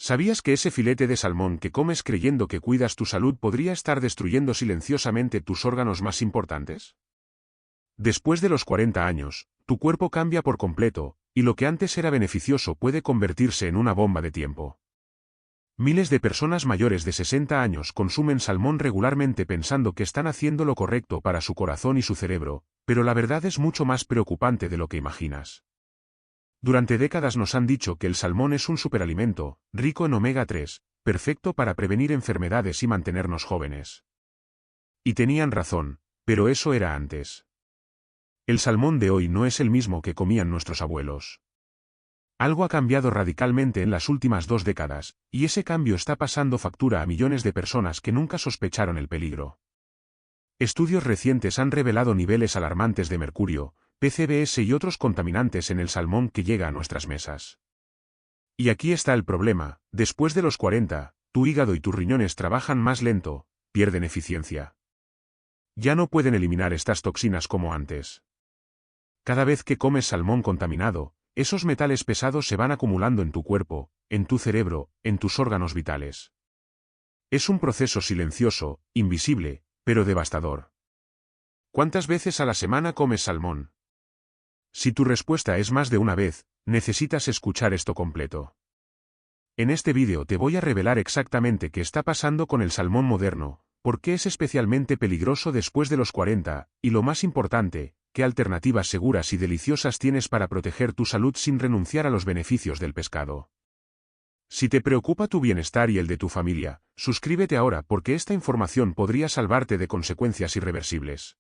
¿Sabías que ese filete de salmón que comes creyendo que cuidas tu salud podría estar destruyendo silenciosamente tus órganos más importantes? Después de los 40 años, tu cuerpo cambia por completo, y lo que antes era beneficioso puede convertirse en una bomba de tiempo. Miles de personas mayores de 60 años consumen salmón regularmente pensando que están haciendo lo correcto para su corazón y su cerebro, pero la verdad es mucho más preocupante de lo que imaginas. Durante décadas nos han dicho que el salmón es un superalimento, rico en omega 3, perfecto para prevenir enfermedades y mantenernos jóvenes. Y tenían razón, pero eso era antes. El salmón de hoy no es el mismo que comían nuestros abuelos. Algo ha cambiado radicalmente en las últimas 2 décadas, y ese cambio está pasando factura a millones de personas que nunca sospecharon el peligro. Estudios recientes han revelado niveles alarmantes de mercurio, PCBs y otros contaminantes en el salmón que llega a nuestras mesas. Y aquí está el problema: después de los 40, tu hígado y tus riñones trabajan más lento, pierden eficiencia. Ya no pueden eliminar estas toxinas como antes. Cada vez que comes salmón contaminado, esos metales pesados se van acumulando en tu cuerpo, en tu cerebro, en tus órganos vitales. Es un proceso silencioso, invisible, pero devastador. ¿Cuántas veces a la semana comes salmón? Si tu respuesta es más de una vez, necesitas escuchar esto completo. En este vídeo te voy a revelar exactamente qué está pasando con el salmón moderno, por qué es especialmente peligroso después de los 40, y lo más importante, qué alternativas seguras y deliciosas tienes para proteger tu salud sin renunciar a los beneficios del pescado. Si te preocupa tu bienestar y el de tu familia, suscríbete ahora porque esta información podría salvarte de consecuencias irreversibles.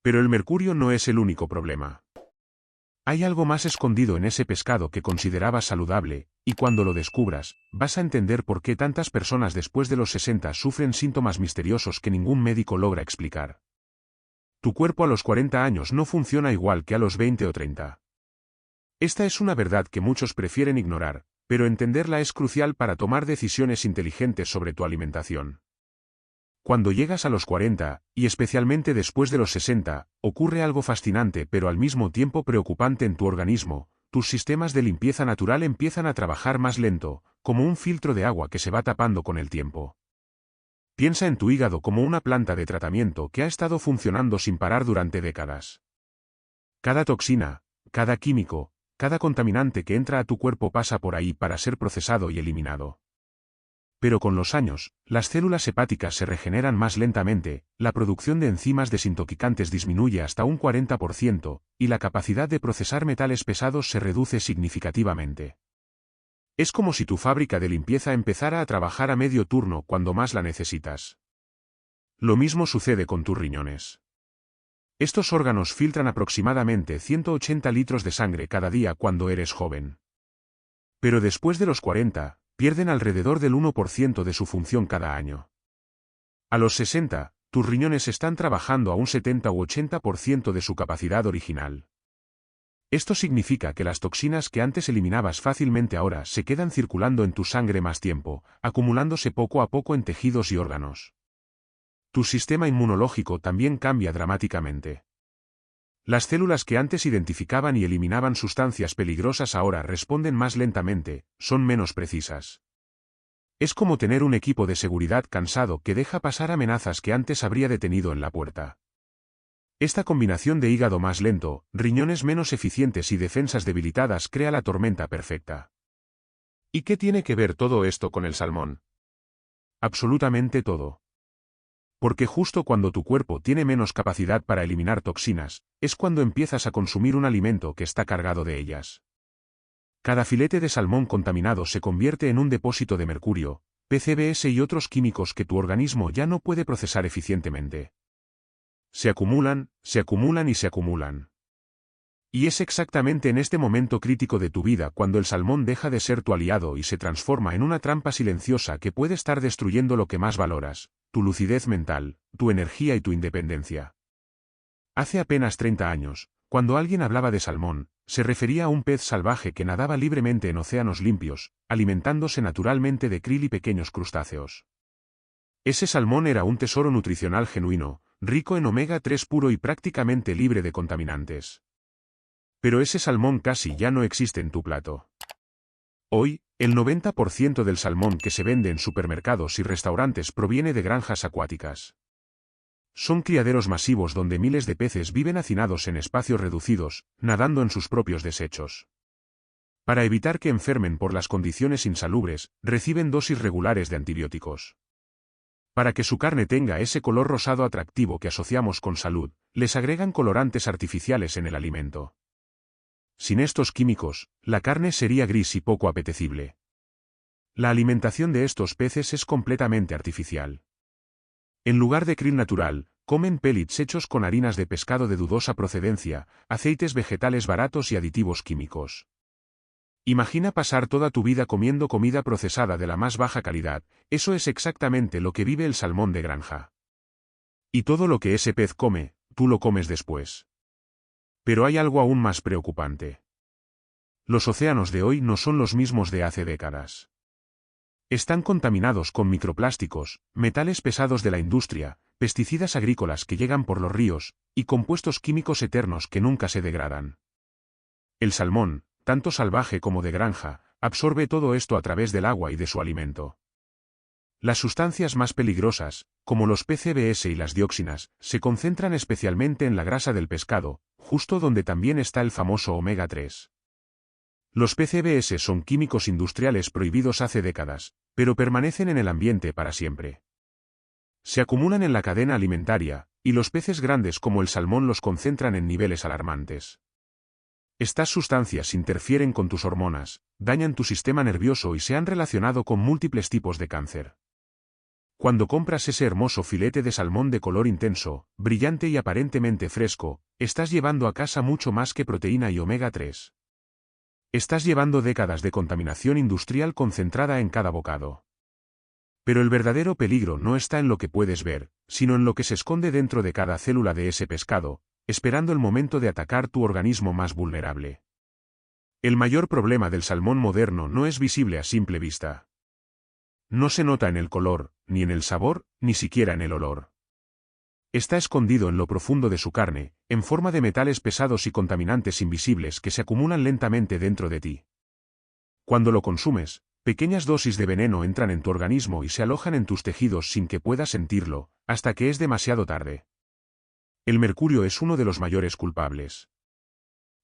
Pero el mercurio no es el único problema. Hay algo más escondido en ese pescado que considerabas saludable, y cuando lo descubras, vas a entender por qué tantas personas después de los 60 sufren síntomas misteriosos que ningún médico logra explicar. Tu cuerpo a los 40 años no funciona igual que a los 20 o 30. Esta es una verdad que muchos prefieren ignorar, pero entenderla es crucial para tomar decisiones inteligentes sobre tu alimentación. Cuando llegas a los 40, y especialmente después de los 60, ocurre algo fascinante pero al mismo tiempo preocupante en tu organismo: tus sistemas de limpieza natural empiezan a trabajar más lento, como un filtro de agua que se va tapando con el tiempo. Piensa en tu hígado como una planta de tratamiento que ha estado funcionando sin parar durante décadas. Cada toxina, cada químico, cada contaminante que entra a tu cuerpo pasa por ahí para ser procesado y eliminado. Pero con los años, las células hepáticas se regeneran más lentamente, la producción de enzimas desintoxicantes disminuye hasta un 40%, y la capacidad de procesar metales pesados se reduce significativamente. Es como si tu fábrica de limpieza empezara a trabajar a medio turno cuando más la necesitas. Lo mismo sucede con tus riñones. Estos órganos filtran aproximadamente 180 litros de sangre cada día cuando eres joven. Pero después de los 40, pierden alrededor del 1% de su función cada año. A los 60, tus riñones están trabajando a un 70 u 80% de su capacidad original. Esto significa que las toxinas que antes eliminabas fácilmente ahora se quedan circulando en tu sangre más tiempo, acumulándose poco a poco en tejidos y órganos. Tu sistema inmunológico también cambia dramáticamente. Las células que antes identificaban y eliminaban sustancias peligrosas ahora responden más lentamente, son menos precisas. Es como tener un equipo de seguridad cansado que deja pasar amenazas que antes habría detenido en la puerta. Esta combinación de hígado más lento, riñones menos eficientes y defensas debilitadas crea la tormenta perfecta. ¿Y qué tiene que ver todo esto con el salmón? Absolutamente todo. Porque justo cuando tu cuerpo tiene menos capacidad para eliminar toxinas, es cuando empiezas a consumir un alimento que está cargado de ellas. Cada filete de salmón contaminado se convierte en un depósito de mercurio, PCBs y otros químicos que tu organismo ya no puede procesar eficientemente. Se acumulan, se acumulan y se acumulan. Y es exactamente en este momento crítico de tu vida cuando el salmón deja de ser tu aliado y se transforma en una trampa silenciosa que puede estar destruyendo lo que más valoras: tu lucidez mental, tu energía y tu independencia. Hace apenas 30 años, cuando alguien hablaba de salmón, se refería a un pez salvaje que nadaba libremente en océanos limpios, alimentándose naturalmente de krill y pequeños crustáceos. Ese salmón era un tesoro nutricional genuino, rico en omega 3 puro y prácticamente libre de contaminantes. Pero ese salmón casi ya no existe en tu plato. Hoy, el 90% del salmón que se vende en supermercados y restaurantes proviene de granjas acuáticas. Son criaderos masivos donde miles de peces viven hacinados en espacios reducidos, nadando en sus propios desechos. Para evitar que enfermen por las condiciones insalubres, reciben dosis regulares de antibióticos. Para que su carne tenga ese color rosado atractivo que asociamos con salud, les agregan colorantes artificiales en el alimento. Sin estos químicos, la carne sería gris y poco apetecible. La alimentación de estos peces es completamente artificial. En lugar de krill natural, comen pellets hechos con harinas de pescado de dudosa procedencia, aceites vegetales baratos y aditivos químicos. Imagina pasar toda tu vida comiendo comida procesada de la más baja calidad, eso es exactamente lo que vive el salmón de granja. Y todo lo que ese pez come, tú lo comes después. Pero hay algo aún más preocupante. Los océanos de hoy no son los mismos de hace décadas. Están contaminados con microplásticos, metales pesados de la industria, pesticidas agrícolas que llegan por los ríos, y compuestos químicos eternos que nunca se degradan. El salmón, tanto salvaje como de granja, absorbe todo esto a través del agua y de su alimento. Las sustancias más peligrosas, como los PCBs y las dioxinas, se concentran especialmente en la grasa del pescado, justo donde también está el famoso omega 3. Los PCBs son químicos industriales prohibidos hace décadas, pero permanecen en el ambiente para siempre. Se acumulan en la cadena alimentaria, y los peces grandes como el salmón los concentran en niveles alarmantes. Estas sustancias interfieren con tus hormonas, dañan tu sistema nervioso y se han relacionado con múltiples tipos de cáncer. Cuando compras ese hermoso filete de salmón de color intenso, brillante y aparentemente fresco, estás llevando a casa mucho más que proteína y omega 3. Estás llevando décadas de contaminación industrial concentrada en cada bocado. Pero el verdadero peligro no está en lo que puedes ver, sino en lo que se esconde dentro de cada célula de ese pescado, esperando el momento de atacar tu organismo más vulnerable. El mayor problema del salmón moderno no es visible a simple vista. No se nota en el color, ni en el sabor, ni siquiera en el olor. Está escondido en lo profundo de su carne, en forma de metales pesados y contaminantes invisibles que se acumulan lentamente dentro de ti. Cuando lo consumes, pequeñas dosis de veneno entran en tu organismo y se alojan en tus tejidos sin que puedas sentirlo, hasta que es demasiado tarde. El mercurio es uno de los mayores culpables.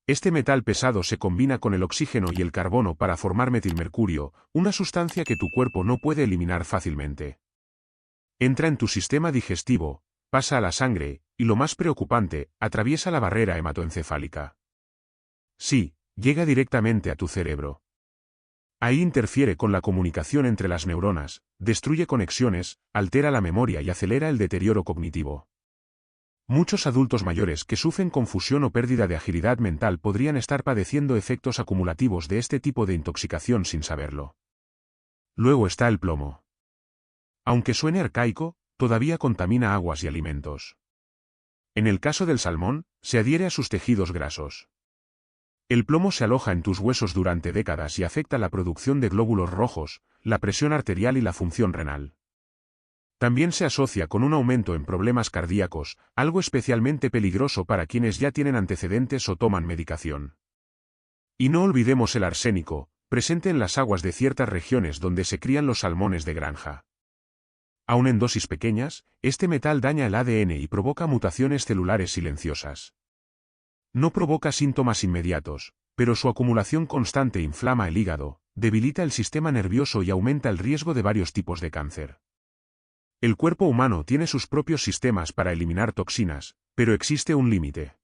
Este metal pesado se combina con el oxígeno y el carbono para formar metilmercurio, una sustancia que tu cuerpo no puede eliminar fácilmente. Entra en tu sistema digestivo, pasa a la sangre, y lo más preocupante, atraviesa la barrera hematoencefálica. Sí, llega directamente a tu cerebro. Ahí interfiere con la comunicación entre las neuronas, destruye conexiones, altera la memoria y acelera el deterioro cognitivo. Muchos adultos mayores que sufren confusión o pérdida de agilidad mental podrían estar padeciendo efectos acumulativos de este tipo de intoxicación sin saberlo. Luego está el plomo. Aunque suene arcaico, todavía contamina aguas y alimentos. En el caso del salmón, se adhiere a sus tejidos grasos. El plomo se aloja en tus huesos durante décadas y afecta la producción de glóbulos rojos, la presión arterial y la función renal. También se asocia con un aumento en problemas cardíacos, algo especialmente peligroso para quienes ya tienen antecedentes o toman medicación. Y no olvidemos el arsénico, presente en las aguas de ciertas regiones donde se crían los salmones de granja. Aun en dosis pequeñas, este metal daña el ADN y provoca mutaciones celulares silenciosas. No provoca síntomas inmediatos, pero su acumulación constante inflama el hígado, debilita el sistema nervioso y aumenta el riesgo de varios tipos de cáncer. El cuerpo humano tiene sus propios sistemas para eliminar toxinas, pero existe un límite.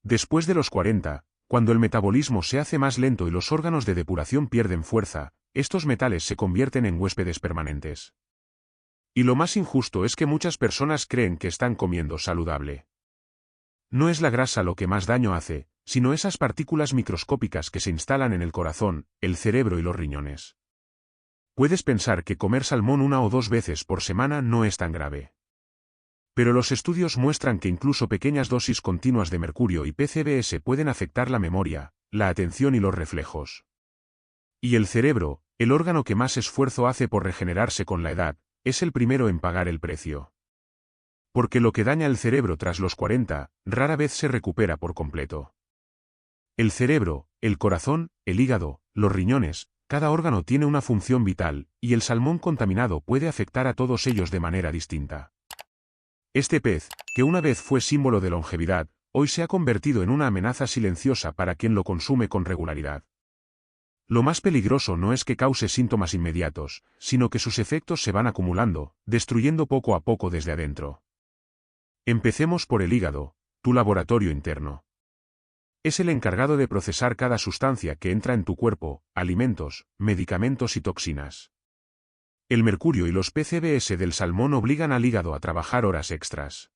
Después de los 40, cuando el metabolismo se hace más lento y los órganos de depuración pierden fuerza, estos metales se convierten en huéspedes permanentes. Y lo más injusto es que muchas personas creen que están comiendo saludable. No es la grasa lo que más daño hace, sino esas partículas microscópicas que se instalan en el corazón, el cerebro y los riñones. Puedes pensar que comer salmón 1 o 2 veces por semana no es tan grave. Pero los estudios muestran que incluso pequeñas dosis continuas de mercurio y PCBs pueden afectar la memoria, la atención y los reflejos. Y el cerebro, el órgano que más esfuerzo hace por regenerarse con la edad, es el primero en pagar el precio. Porque lo que daña el cerebro tras los 40, rara vez se recupera por completo. El cerebro, el corazón, el hígado, los riñones, cada órgano tiene una función vital, y el salmón contaminado puede afectar a todos ellos de manera distinta. Este pez, que una vez fue símbolo de longevidad, hoy se ha convertido en una amenaza silenciosa para quien lo consume con regularidad. Lo más peligroso no es que cause síntomas inmediatos, sino que sus efectos se van acumulando, destruyendo poco a poco desde adentro. Empecemos por el hígado, tu laboratorio interno. Es el encargado de procesar cada sustancia que entra en tu cuerpo, alimentos, medicamentos y toxinas. El mercurio y los PCBs del salmón obligan al hígado a trabajar horas extras.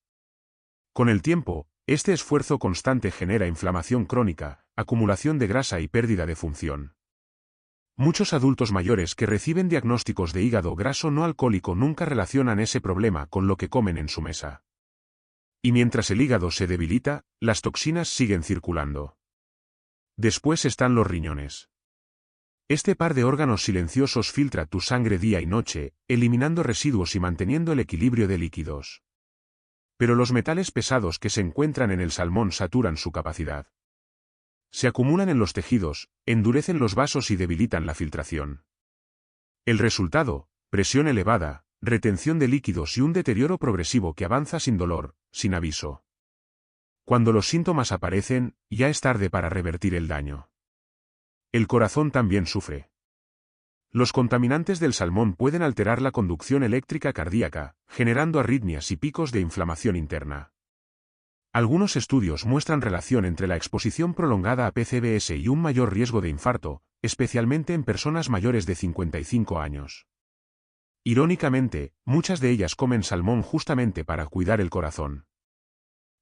Con el tiempo, este esfuerzo constante genera inflamación crónica, acumulación de grasa y pérdida de función. Muchos adultos mayores que reciben diagnósticos de hígado graso no alcohólico nunca relacionan ese problema con lo que comen en su mesa. Y mientras el hígado se debilita, las toxinas siguen circulando. Después están los riñones. Este par de órganos silenciosos filtra tu sangre día y noche, eliminando residuos y manteniendo el equilibrio de líquidos. Pero los metales pesados que se encuentran en el salmón saturan su capacidad. Se acumulan en los tejidos, endurecen los vasos y debilitan la filtración. El resultado, presión elevada, retención de líquidos y un deterioro progresivo que avanza sin dolor, sin aviso. Cuando los síntomas aparecen, ya es tarde para revertir el daño. El corazón también sufre. Los contaminantes del salmón pueden alterar la conducción eléctrica cardíaca, generando arritmias y picos de inflamación interna. Algunos estudios muestran relación entre la exposición prolongada a PCBs y un mayor riesgo de infarto, especialmente en personas mayores de 55 años. Irónicamente, muchas de ellas comen salmón justamente para cuidar el corazón.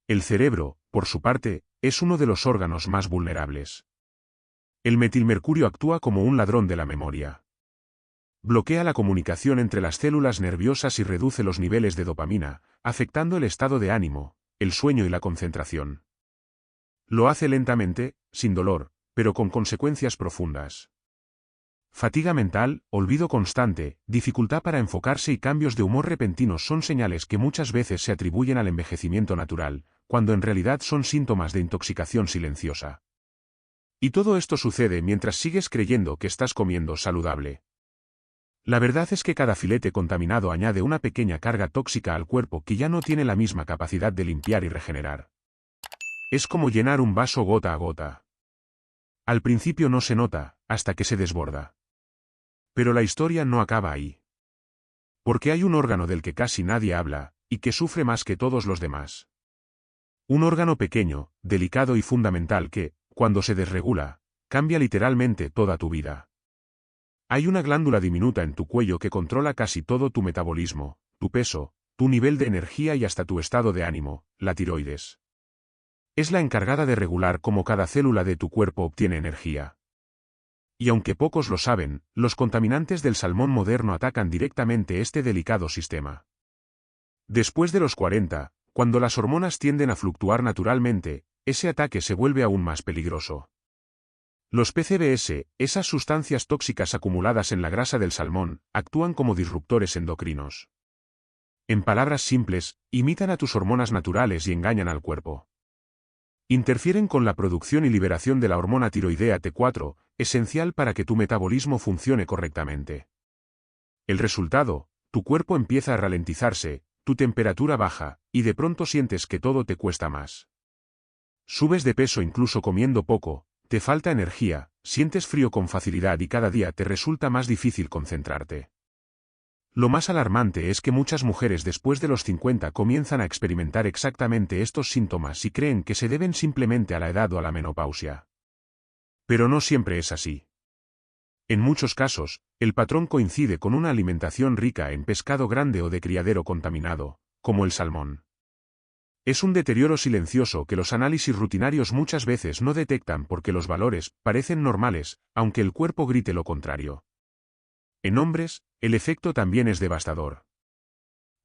El cerebro, por su parte, es uno de los órganos más vulnerables. El metilmercurio actúa como un ladrón de la memoria. Bloquea la comunicación entre las células nerviosas y reduce los niveles de dopamina, afectando el estado de ánimo, el sueño y la concentración. Lo hace lentamente, sin dolor, pero con consecuencias profundas. Fatiga mental, olvido constante, dificultad para enfocarse y cambios de humor repentinos son señales que muchas veces se atribuyen al envejecimiento natural, cuando en realidad son síntomas de intoxicación silenciosa. Y todo esto sucede mientras sigues creyendo que estás comiendo saludable. La verdad es que cada filete contaminado añade una pequeña carga tóxica al cuerpo que ya no tiene la misma capacidad de limpiar y regenerar. Es como llenar un vaso gota a gota. Al principio no se nota, hasta que se desborda. Pero la historia no acaba ahí. Porque hay un órgano del que casi nadie habla, y que sufre más que todos los demás. Un órgano pequeño, delicado y fundamental que, cuando se desregula, cambia literalmente toda tu vida. Hay una glándula diminuta en tu cuello que controla casi todo tu metabolismo, tu peso, tu nivel de energía y hasta tu estado de ánimo, la tiroides. Es la encargada de regular cómo cada célula de tu cuerpo obtiene energía. Y aunque pocos lo saben, los contaminantes del salmón moderno atacan directamente este delicado sistema. Después de los 40, cuando las hormonas tienden a fluctuar naturalmente, ese ataque se vuelve aún más peligroso. Los PCBs, esas sustancias tóxicas acumuladas en la grasa del salmón, actúan como disruptores endocrinos. En palabras simples, imitan a tus hormonas naturales y engañan al cuerpo. Interfieren con la producción y liberación de la hormona tiroidea T4, esencial para que tu metabolismo funcione correctamente. El resultado, tu cuerpo empieza a ralentizarse, tu temperatura baja, y de pronto sientes que todo te cuesta más. Subes de peso incluso comiendo poco, te falta energía, sientes frío con facilidad y cada día te resulta más difícil concentrarte. Lo más alarmante es que muchas mujeres después de los 50 comienzan a experimentar exactamente estos síntomas y creen que se deben simplemente a la edad o a la menopausia. Pero no siempre es así. En muchos casos, el patrón coincide con una alimentación rica en pescado grande o de criadero contaminado, como el salmón. Es un deterioro silencioso que los análisis rutinarios muchas veces no detectan porque los valores parecen normales, aunque el cuerpo grite lo contrario. En hombres, el efecto también es devastador.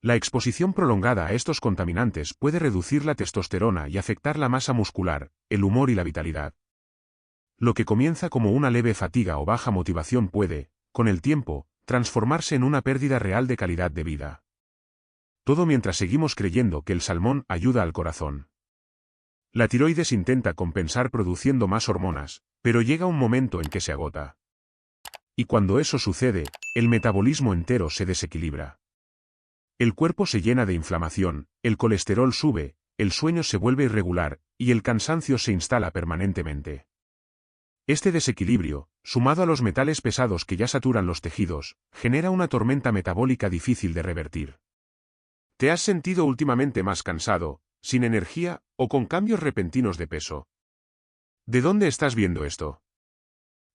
La exposición prolongada a estos contaminantes puede reducir la testosterona y afectar la masa muscular, el humor y la vitalidad. Lo que comienza como una leve fatiga o baja motivación puede, con el tiempo, transformarse en una pérdida real de calidad de vida. Todo mientras seguimos creyendo que el salmón ayuda al corazón. La tiroides intenta compensar produciendo más hormonas, pero llega un momento en que se agota. Y cuando eso sucede, el metabolismo entero se desequilibra. El cuerpo se llena de inflamación, el colesterol sube, el sueño se vuelve irregular, y el cansancio se instala permanentemente. Este desequilibrio, sumado a los metales pesados que ya saturan los tejidos, genera una tormenta metabólica difícil de revertir. ¿Te has sentido últimamente más cansado, sin energía, o con cambios repentinos de peso? ¿De dónde estás viendo esto?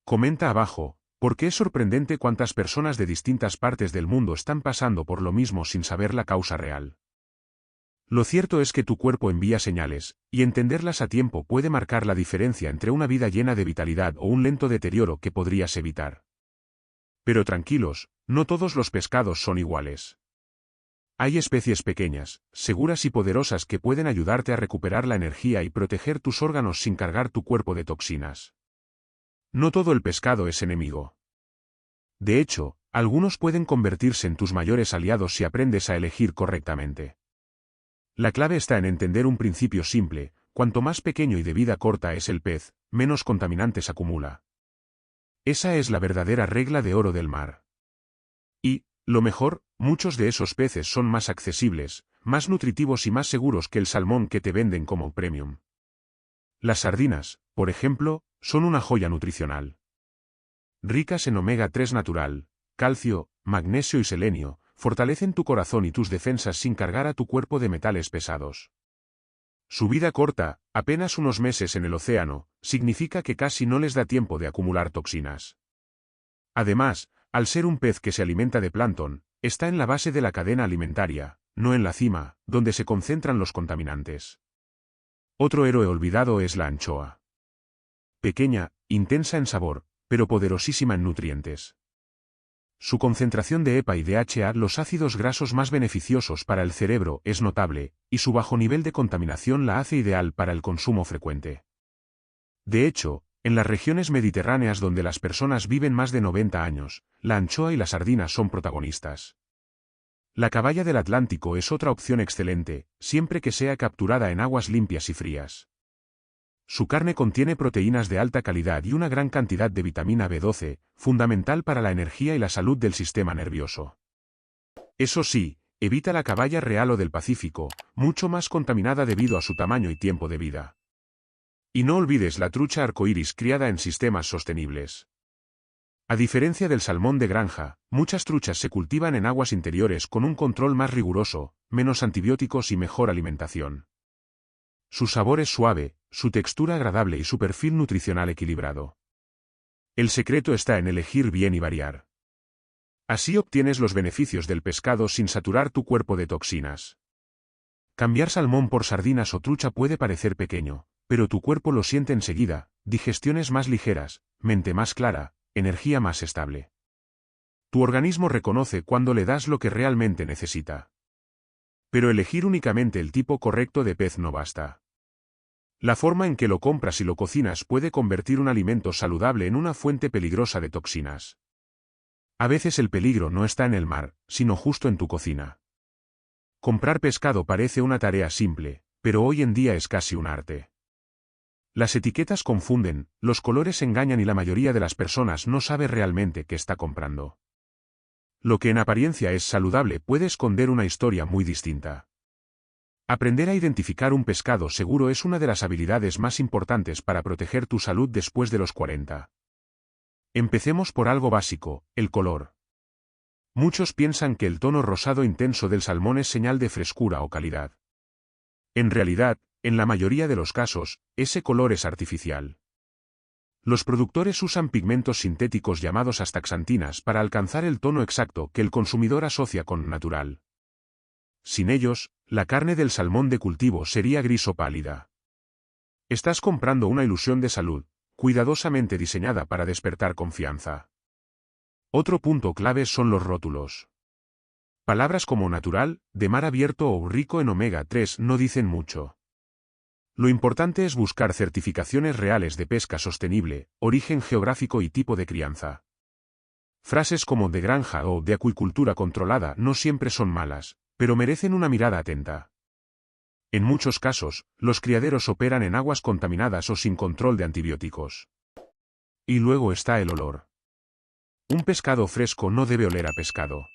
Comenta abajo, porque es sorprendente cuántas personas de distintas partes del mundo están pasando por lo mismo sin saber la causa real. Lo cierto es que tu cuerpo envía señales, y entenderlas a tiempo puede marcar la diferencia entre una vida llena de vitalidad o un lento deterioro que podrías evitar. Pero tranquilos, no todos los pescados son iguales. Hay especies pequeñas, seguras y poderosas que pueden ayudarte a recuperar la energía y proteger tus órganos sin cargar tu cuerpo de toxinas. No todo el pescado es enemigo. De hecho, algunos pueden convertirse en tus mayores aliados si aprendes a elegir correctamente. La clave está en entender un principio simple: cuanto más pequeño y de vida corta es el pez, menos contaminantes acumula. Esa es la verdadera regla de oro del mar. Y, lo mejor, muchos de esos peces son más accesibles, más nutritivos y más seguros que el salmón que te venden como premium. Las sardinas, por ejemplo, son una joya nutricional. Ricas en omega 3 natural, calcio, magnesio y selenio, fortalecen tu corazón y tus defensas sin cargar a tu cuerpo de metales pesados. Su vida corta, apenas unos meses en el océano, significa que casi no les da tiempo de acumular toxinas. Además, al ser un pez que se alimenta de plancton, está en la base de la cadena alimentaria, no en la cima, donde se concentran los contaminantes. Otro héroe olvidado es la anchoa. Pequeña, intensa en sabor, pero poderosísima en nutrientes. Su concentración de EPA y DHA, los ácidos grasos más beneficiosos para el cerebro, es notable, y su bajo nivel de contaminación la hace ideal para el consumo frecuente. De hecho, en las regiones mediterráneas donde las personas viven más de 90 años, la anchoa y la sardina son protagonistas. La caballa del Atlántico es otra opción excelente, siempre que sea capturada en aguas limpias y frías. Su carne contiene proteínas de alta calidad y una gran cantidad de vitamina B12, fundamental para la energía y la salud del sistema nervioso. Eso sí, evita la caballa real o del Pacífico, mucho más contaminada debido a su tamaño y tiempo de vida. Y no olvides la trucha arcoíris criada en sistemas sostenibles. A diferencia del salmón de granja, muchas truchas se cultivan en aguas interiores con un control más riguroso, menos antibióticos y mejor alimentación. Su sabor es suave, su textura agradable y su perfil nutricional equilibrado. El secreto está en elegir bien y variar. Así obtienes los beneficios del pescado sin saturar tu cuerpo de toxinas. Cambiar salmón por sardinas o trucha puede parecer pequeño, pero tu cuerpo lo siente enseguida: digestiones más ligeras, mente más clara, energía más estable. Tu organismo reconoce cuando le das lo que realmente necesita. Pero elegir únicamente el tipo correcto de pez no basta. La forma en que lo compras y lo cocinas puede convertir un alimento saludable en una fuente peligrosa de toxinas. A veces el peligro no está en el mar, sino justo en tu cocina. Comprar pescado parece una tarea simple, pero hoy en día es casi un arte. Las etiquetas confunden, los colores engañan y la mayoría de las personas no sabe realmente qué está comprando. Lo que en apariencia es saludable puede esconder una historia muy distinta. Aprender a identificar un pescado seguro es una de las habilidades más importantes para proteger tu salud después de los 40. Empecemos por algo básico: el color. Muchos piensan que el tono rosado intenso del salmón es señal de frescura o calidad. En realidad, en la mayoría de los casos, ese color es artificial. Los productores usan pigmentos sintéticos llamados astaxantinas para alcanzar el tono exacto que el consumidor asocia con natural. Sin ellos, la carne del salmón de cultivo sería gris o pálida. Estás comprando una ilusión de salud, cuidadosamente diseñada para despertar confianza. Otro punto clave son los rótulos. Palabras como natural, de mar abierto o rico en omega 3 no dicen mucho. Lo importante es buscar certificaciones reales de pesca sostenible, origen geográfico y tipo de crianza. Frases como de granja o de acuicultura controlada no siempre son malas, pero merecen una mirada atenta. En muchos casos, los criaderos operan en aguas contaminadas o sin control de antibióticos. Y luego está el olor. Un pescado fresco no debe oler a pescado.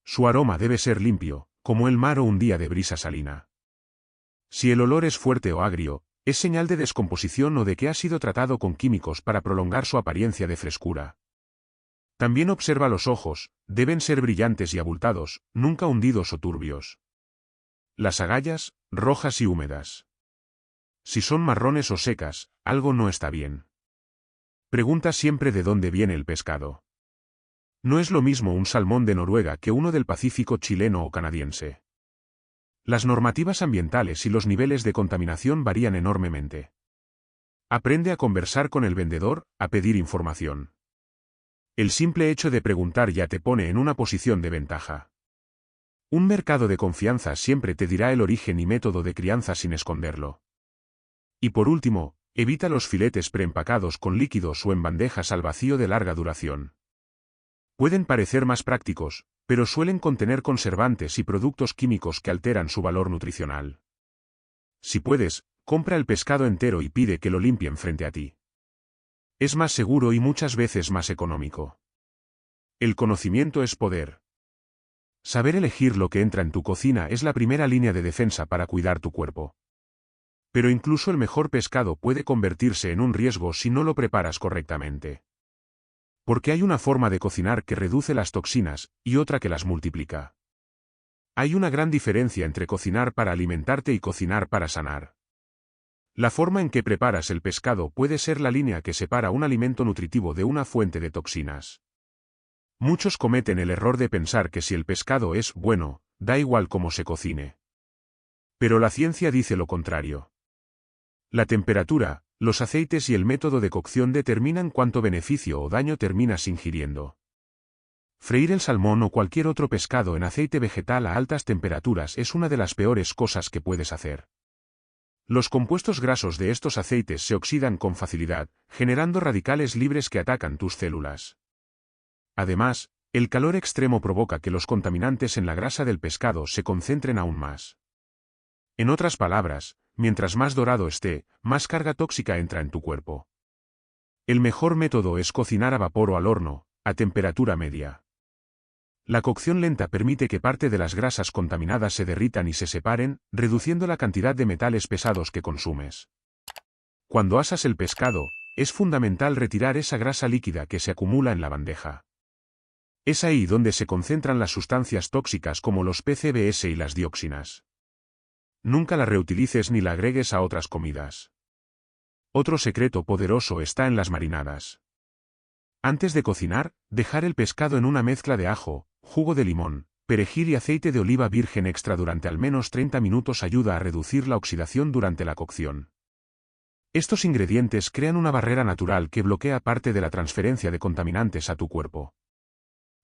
Su aroma debe ser limpio, como el mar o un día de brisa salina. Si el olor es fuerte o agrio, es señal de descomposición o de que ha sido tratado con químicos para prolongar su apariencia de frescura. También observa los ojos, deben ser brillantes y abultados, nunca hundidos o turbios. Las agallas, rojas y húmedas. Si son marrones o secas, algo no está bien. Pregunta siempre de dónde viene el pescado. No es lo mismo un salmón de Noruega que uno del Pacífico chileno o canadiense. Las normativas ambientales y los niveles de contaminación varían enormemente. Aprende a conversar con el vendedor, a pedir información. El simple hecho de preguntar ya te pone en una posición de ventaja. Un mercado de confianza siempre te dirá el origen y método de crianza sin esconderlo. Y por último, evita los filetes preempacados con líquidos o en bandejas al vacío de larga duración. Pueden parecer más prácticos, pero suelen contener conservantes y productos químicos que alteran su valor nutricional. Si puedes, compra el pescado entero y pide que lo limpien frente a ti. Es más seguro y muchas veces más económico. El conocimiento es poder. Saber elegir lo que entra en tu cocina es la primera línea de defensa para cuidar tu cuerpo. Pero incluso el mejor pescado puede convertirse en un riesgo si no lo preparas correctamente. Porque hay una forma de cocinar que reduce las toxinas, y otra que las multiplica. Hay una gran diferencia entre cocinar para alimentarte y cocinar para sanar. La forma en que preparas el pescado puede ser la línea que separa un alimento nutritivo de una fuente de toxinas. Muchos cometen el error de pensar que si el pescado es bueno, da igual cómo se cocine. Pero la ciencia dice lo contrario. La temperatura, los aceites y el método de cocción determinan cuánto beneficio o daño terminas ingiriendo. Freír el salmón o cualquier otro pescado en aceite vegetal a altas temperaturas es una de las peores cosas que puedes hacer. Los compuestos grasos de estos aceites se oxidan con facilidad, generando radicales libres que atacan tus células. Además, el calor extremo provoca que los contaminantes en la grasa del pescado se concentren aún más. En otras palabras, mientras más dorado esté, más carga tóxica entra en tu cuerpo. El mejor método es cocinar a vapor o al horno, a temperatura media. La cocción lenta permite que parte de las grasas contaminadas se derritan y se separen, reduciendo la cantidad de metales pesados que consumes. Cuando asas el pescado, es fundamental retirar esa grasa líquida que se acumula en la bandeja. Es ahí donde se concentran las sustancias tóxicas como los PCBs y las dioxinas. Nunca la reutilices ni la agregues a otras comidas. Otro secreto poderoso está en las marinadas. Antes de cocinar, dejar el pescado en una mezcla de ajo, jugo de limón, perejil y aceite de oliva virgen extra durante al menos 30 minutos ayuda a reducir la oxidación durante la cocción. Estos ingredientes crean una barrera natural que bloquea parte de la transferencia de contaminantes a tu cuerpo.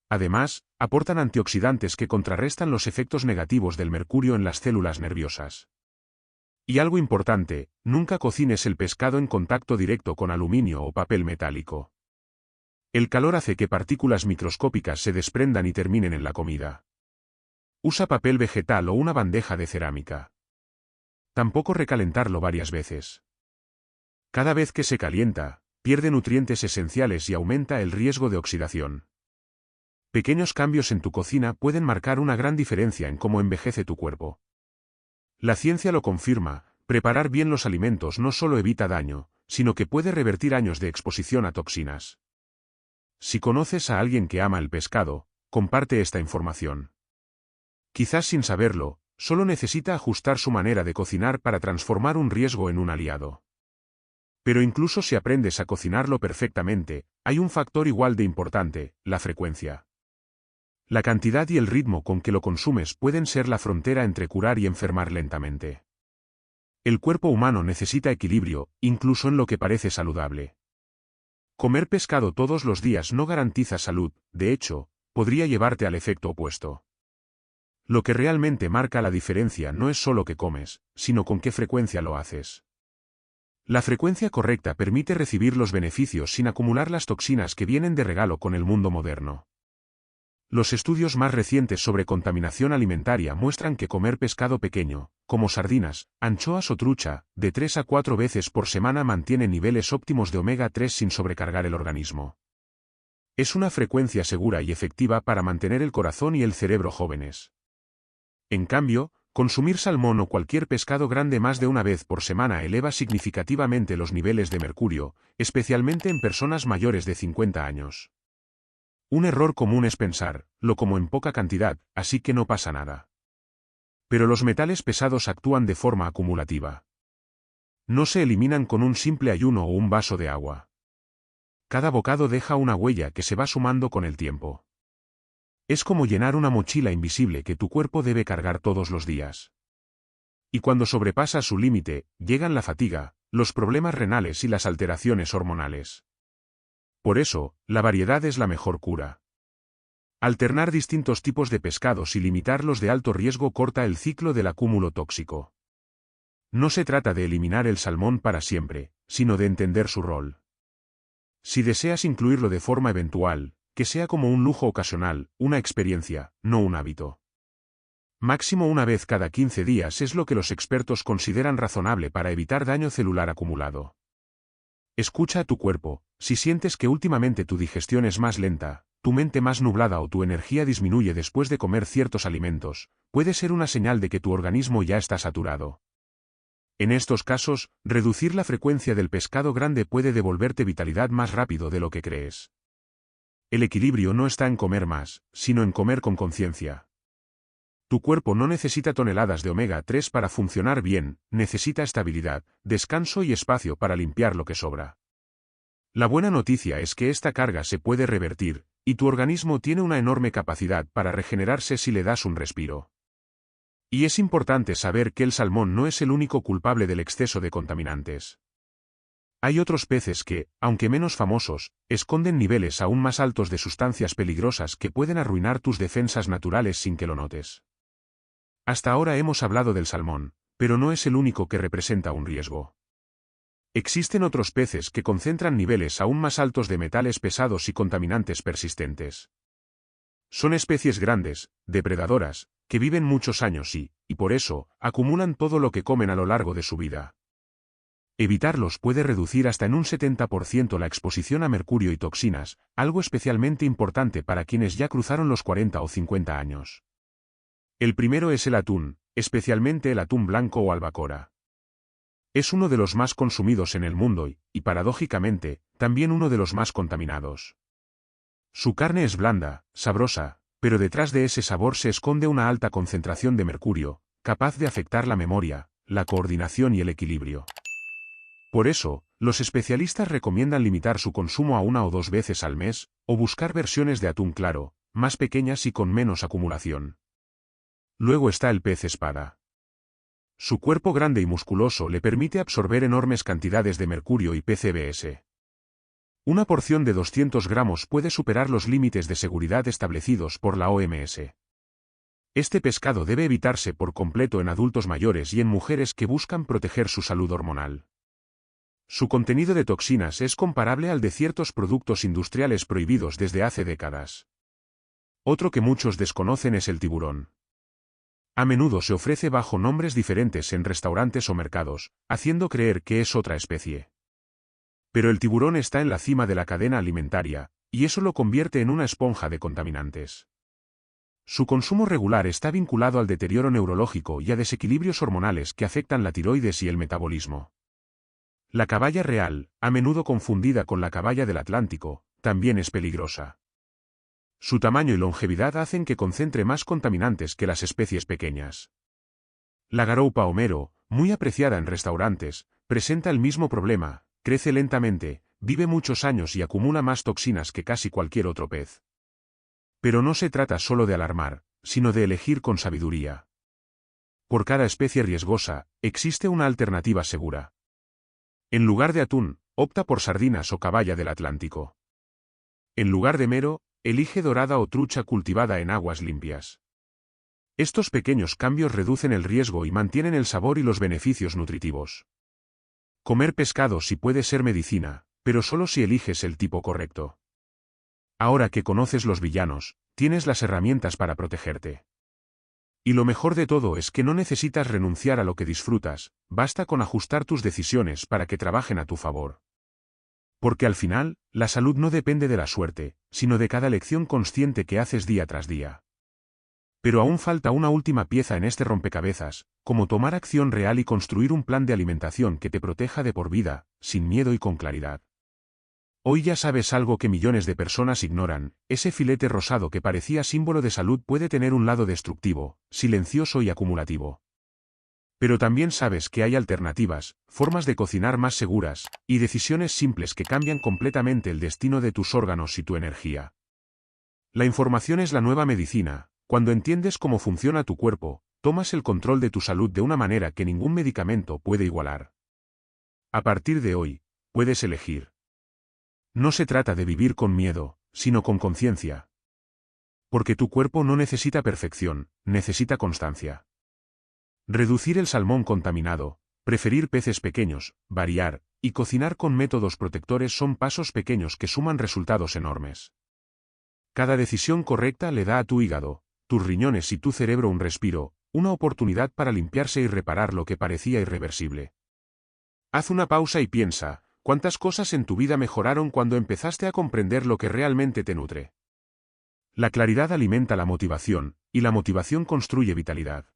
Además, aportan antioxidantes que contrarrestan los efectos negativos del mercurio en las células nerviosas. Y algo importante, nunca cocines el pescado en contacto directo con aluminio o papel metálico. El calor hace que partículas microscópicas se desprendan y terminen en la comida. Usa papel vegetal o una bandeja de cerámica. Tampoco recalentarlo varias veces. Cada vez que se calienta, pierde nutrientes esenciales y aumenta el riesgo de oxidación. Pequeños cambios en tu cocina pueden marcar una gran diferencia en cómo envejece tu cuerpo. La ciencia lo confirma, preparar bien los alimentos no solo evita daño, sino que puede revertir años de exposición a toxinas. Si conoces a alguien que ama el pescado, comparte esta información. Quizás sin saberlo, solo necesita ajustar su manera de cocinar para transformar un riesgo en un aliado. Pero incluso si aprendes a cocinarlo perfectamente, hay un factor igual de importante, la frecuencia. La cantidad y el ritmo con que lo consumes pueden ser la frontera entre curar y enfermar lentamente. El cuerpo humano necesita equilibrio, incluso en lo que parece saludable. Comer pescado todos los días no garantiza salud, de hecho, podría llevarte al efecto opuesto. Lo que realmente marca la diferencia no es solo qué comes, sino con qué frecuencia lo haces. La frecuencia correcta permite recibir los beneficios sin acumular las toxinas que vienen de regalo con el mundo moderno. Los estudios más recientes sobre contaminación alimentaria muestran que comer pescado pequeño, como sardinas, anchoas o trucha, de 3 a 4 veces por semana mantiene niveles óptimos de omega 3 sin sobrecargar el organismo. Es una frecuencia segura y efectiva para mantener el corazón y el cerebro jóvenes. En cambio, consumir salmón o cualquier pescado grande más de una vez por semana eleva significativamente los niveles de mercurio, especialmente en personas mayores de 50 años. Un error común es pensar, lo como en poca cantidad, así que no pasa nada. Pero los metales pesados actúan de forma acumulativa. No se eliminan con un simple ayuno o un vaso de agua. Cada bocado deja una huella que se va sumando con el tiempo. Es como llenar una mochila invisible que tu cuerpo debe cargar todos los días. Y cuando sobrepasa su límite, llegan la fatiga, los problemas renales y las alteraciones hormonales. Por eso, la variedad es la mejor cura. Alternar distintos tipos de pescados y limitar los de alto riesgo corta el ciclo del acúmulo tóxico. No se trata de eliminar el salmón para siempre, sino de entender su rol. Si deseas incluirlo de forma eventual, que sea como un lujo ocasional, una experiencia, no un hábito. Máximo una vez cada 15 días es lo que los expertos consideran razonable para evitar daño celular acumulado. Escucha a tu cuerpo, si sientes que últimamente tu digestión es más lenta, tu mente más nublada o tu energía disminuye después de comer ciertos alimentos, puede ser una señal de que tu organismo ya está saturado. En estos casos, reducir la frecuencia del pescado grande puede devolverte vitalidad más rápido de lo que crees. El equilibrio no está en comer más, sino en comer con conciencia. Tu cuerpo no necesita toneladas de omega 3 para funcionar bien, necesita estabilidad, descanso y espacio para limpiar lo que sobra. La buena noticia es que esta carga se puede revertir, y tu organismo tiene una enorme capacidad para regenerarse si le das un respiro. Y es importante saber que el salmón no es el único culpable del exceso de contaminantes. Hay otros peces que, aunque menos famosos, esconden niveles aún más altos de sustancias peligrosas que pueden arruinar tus defensas naturales sin que lo notes. Hasta ahora hemos hablado del salmón, pero no es el único que representa un riesgo. Existen otros peces que concentran niveles aún más altos de metales pesados y contaminantes persistentes. Son especies grandes, depredadoras, que viven muchos años y por eso, acumulan todo lo que comen a lo largo de su vida. Evitarlos puede reducir hasta en un 70% la exposición a mercurio y toxinas, algo especialmente importante para quienes ya cruzaron los 40 o 50 años. El primero es el atún, especialmente el atún blanco o albacora. Es uno de los más consumidos en el mundo y, paradójicamente, también uno de los más contaminados. Su carne es blanda, sabrosa, pero detrás de ese sabor se esconde una alta concentración de mercurio, capaz de afectar la memoria, la coordinación y el equilibrio. Por eso, los especialistas recomiendan limitar su consumo a 1 o 2 veces al mes, o buscar versiones de atún claro, más pequeñas y con menos acumulación. Luego está el pez espada. Su cuerpo grande y musculoso le permite absorber enormes cantidades de mercurio y PCBs. Una porción de 200 gramos puede superar los límites de seguridad establecidos por la OMS. Este pescado debe evitarse por completo en adultos mayores y en mujeres que buscan proteger su salud hormonal. Su contenido de toxinas es comparable al de ciertos productos industriales prohibidos desde hace décadas. Otro que muchos desconocen es el tiburón. A menudo se ofrece bajo nombres diferentes en restaurantes o mercados, haciendo creer que es otra especie. Pero el tiburón está en la cima de la cadena alimentaria, y eso lo convierte en una esponja de contaminantes. Su consumo regular está vinculado al deterioro neurológico y a desequilibrios hormonales que afectan la tiroides y el metabolismo. La caballa real, a menudo confundida con la caballa del Atlántico, también es peligrosa. Su tamaño y longevidad hacen que concentre más contaminantes que las especies pequeñas. La garoupa homero, muy apreciada en restaurantes, presenta el mismo problema, crece lentamente, vive muchos años y acumula más toxinas que casi cualquier otro pez. Pero no se trata solo de alarmar, sino de elegir con sabiduría. Por cada especie riesgosa, existe una alternativa segura. En lugar de atún, opta por sardinas o caballa del Atlántico. En lugar de mero, elige dorada o trucha cultivada en aguas limpias. Estos pequeños cambios reducen el riesgo y mantienen el sabor y los beneficios nutritivos. Comer pescado sí puede ser medicina, pero solo si eliges el tipo correcto. Ahora que conoces los villanos, tienes las herramientas para protegerte. Y lo mejor de todo es que no necesitas renunciar a lo que disfrutas, basta con ajustar tus decisiones para que trabajen a tu favor. Porque al final, la salud no depende de la suerte, sino de cada elección consciente que haces día tras día. Pero aún falta una última pieza en este rompecabezas, como tomar acción real y construir un plan de alimentación que te proteja de por vida, sin miedo y con claridad. Hoy ya sabes algo que millones de personas ignoran: ese filete rosado que parecía símbolo de salud puede tener un lado destructivo, silencioso y acumulativo. Pero también sabes que hay alternativas, formas de cocinar más seguras, y decisiones simples que cambian completamente el destino de tus órganos y tu energía. La información es la nueva medicina. Cuando entiendes cómo funciona tu cuerpo, tomas el control de tu salud de una manera que ningún medicamento puede igualar. A partir de hoy, puedes elegir. No se trata de vivir con miedo, sino con conciencia. Porque tu cuerpo no necesita perfección, necesita constancia. Reducir el salmón contaminado, preferir peces pequeños, variar, y cocinar con métodos protectores son pasos pequeños que suman resultados enormes. Cada decisión correcta le da a tu hígado, tus riñones y tu cerebro un respiro, una oportunidad para limpiarse y reparar lo que parecía irreversible. Haz una pausa y piensa: ¿cuántas cosas en tu vida mejoraron cuando empezaste a comprender lo que realmente te nutre? La claridad alimenta la motivación, y la motivación construye vitalidad.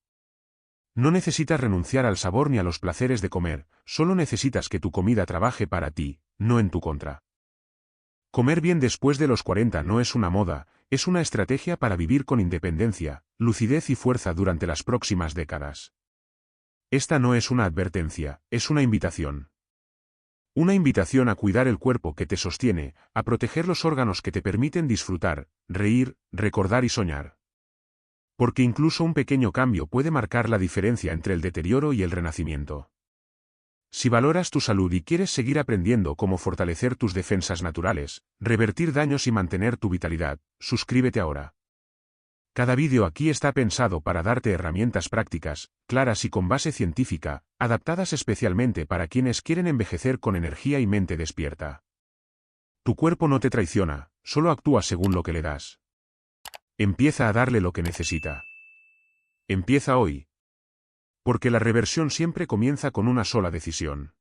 No necesitas renunciar al sabor ni a los placeres de comer, solo necesitas que tu comida trabaje para ti, no en tu contra. Comer bien después de los 40 no es una moda, es una estrategia para vivir con independencia, lucidez y fuerza durante las próximas décadas. Esta no es una advertencia, es una invitación. Una invitación a cuidar el cuerpo que te sostiene, a proteger los órganos que te permiten disfrutar, reír, recordar y soñar. Porque incluso un pequeño cambio puede marcar la diferencia entre el deterioro y el renacimiento. Si valoras tu salud y quieres seguir aprendiendo cómo fortalecer tus defensas naturales, revertir daños y mantener tu vitalidad, suscríbete ahora. Cada vídeo aquí está pensado para darte herramientas prácticas, claras y con base científica, adaptadas especialmente para quienes quieren envejecer con energía y mente despierta. Tu cuerpo no te traiciona, solo actúa según lo que le das. Empieza a darle lo que necesita. Empieza hoy. Porque la reversión siempre comienza con una sola decisión.